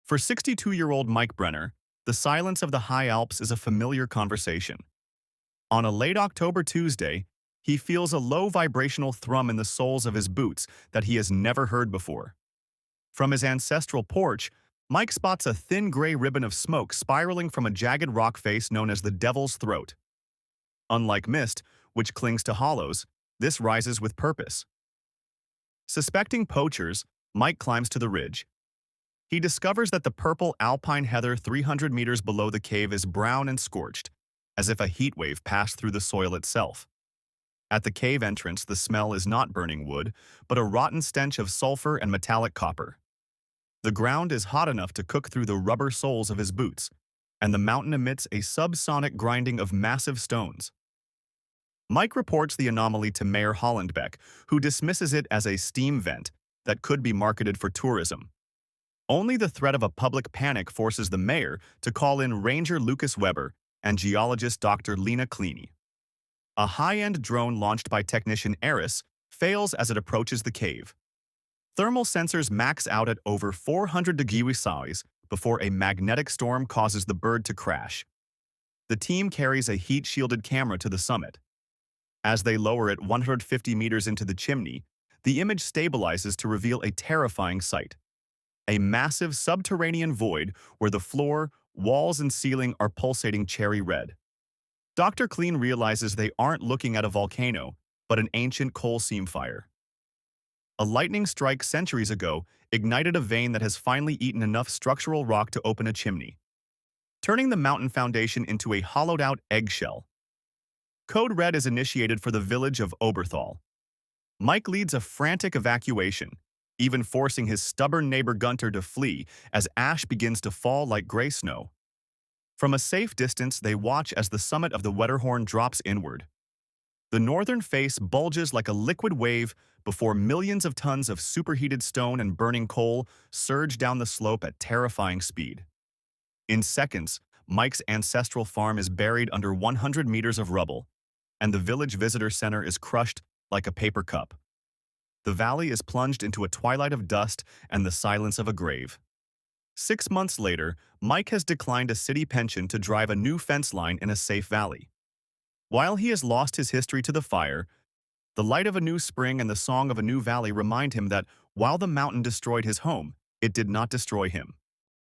For 62-year-old Mike Brenner, the silence of the high Alps is a familiar conversation. On a late October Tuesday, he feels a low vibrational thrum in the soles of his boots that he has never heard before. From his ancestral porch, Mike spots a thin gray ribbon of smoke spiraling from a jagged rock face known as the Devil's Throat. Unlike mist, which clings to hollows, this rises with purpose. Suspecting poachers, Mike climbs to the ridge. He discovers that the purple alpine heather 300 meters below the cave is brown and scorched, as if a heat wave passed through the soil itself. At the cave entrance, the smell is not burning wood, but a rotten stench of sulfur and metallic copper. The ground is hot enough to cook through the rubber soles of his boots, and the mountain emits a subsonic grinding of massive stones. Mike reports the anomaly to Mayor Hollandbeck, who dismisses it as a steam vent that could be marketed for tourism. Only the threat of a public panic forces the mayor to call in Ranger Lucas Weber and geologist Dr. Lena Cleaney. A high-end drone launched by technician Eris fails as it approaches the cave. Thermal sensors max out at over 400 degrees Celsius before a magnetic storm causes the bird to crash. The team carries a heat-shielded camera to the summit. As they lower it 150 meters into the chimney, the image stabilizes to reveal a terrifying sight. A massive subterranean void where the floor, walls, and ceiling are pulsating cherry red. Dr. Clean realizes they aren't looking at a volcano, but an ancient coal seam fire. A lightning strike centuries ago ignited a vein that has finally eaten enough structural rock to open a chimney, turning the mountain foundation into a hollowed-out eggshell. Code Red is initiated for the village of Oberthal. Mike leads a frantic evacuation, even forcing his stubborn neighbor Gunter to flee as ash begins to fall like gray snow. From a safe distance, they watch as the summit of the Wetterhorn drops inward. The northern face bulges like a liquid wave before millions of tons of superheated stone and burning coal surge down the slope at terrifying speed. In seconds, Mike's ancestral farm is buried under 100 meters of rubble, and the village visitor center is crushed like a paper cup. The valley is plunged into a twilight of dust and the silence of a grave. 6 months later, Mike has declined a city pension to drive a new fence line in a safe valley. While he has lost his history to the fire, the light of a new spring and the song of a new valley remind him that while the mountain destroyed his home, it did not destroy him.